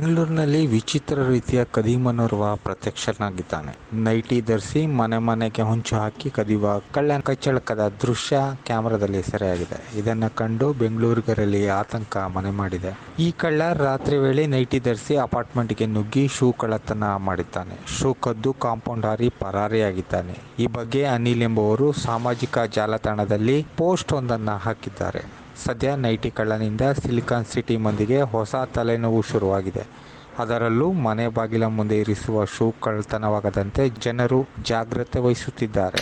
ಬೆಂಗಳೂರಿನಲ್ಲಿ ವಿಚಿತ್ರ ರೀತಿಯ ಕದೀಮನೋರ್ವ ಪ್ರತ್ಯಕ್ಷನಾಗಿದ್ದಾನೆ. ನೈಟಿ ಧರಿಸಿ ಮನೆ ಮನೆಗೆ ಹೊಂಚು ಹಾಕಿ ಕದಿಯುವ ಕಳ್ಳನ ಕೈಚಳಕದ ದೃಶ್ಯ ಕ್ಯಾಮೆರಾದಲ್ಲಿ ಸೆರೆಯಾಗಿದೆ. ಇದನ್ನ ಕಂಡು ಬೆಂಗಳೂರಿಗರಲ್ಲಿ ಆತಂಕ ಮನೆ ಮಾಡಿದೆ. ಈ ಕಳ್ಳ ರಾತ್ರಿ ವೇಳೆ ನೈಟಿ ಧರಿಸಿ ಅಪಾರ್ಟ್ಮೆಂಟ್ಗೆ ನುಗ್ಗಿ ಶೂ ಕಳ್ಳತನ ಮಾಡಿದ್ದಾನೆ. ಶೂ ಕದ್ದು ಕಾಂಪೌಂಡ್ ಹಾರಿ ಪರಾರಿಯಾಗಿದ್ದಾನೆ. ಈ ಬಗ್ಗೆ ಅನಿಲ್ ಎಂಬುವರು ಸಾಮಾಜಿಕ ಜಾಲತಾಣದಲ್ಲಿ ಪೋಸ್ಟ್ ಒಂದನ್ನು ಹಾಕಿದ್ದಾರೆ. ಸದ್ಯ ನೈಟಿ ಕಳ್ಳನಿಂದ ಸಿಲಿಕಾನ್ ಸಿಟಿ ಮಂದಿಗೆ ಹೊಸ ತಲೆನೋವು ಶುರುವಾಗಿದೆ. ಅದರಲ್ಲೂ ಮನೆ ಬಾಗಿಲ ಮುಂದೆ ಇರಿಸುವ ಶೂ ಕಳ್ಳತನವಾಗದಂತೆ ಜನರು ಜಾಗ್ರತೆ ವಹಿಸುತ್ತಿದ್ದಾರೆ.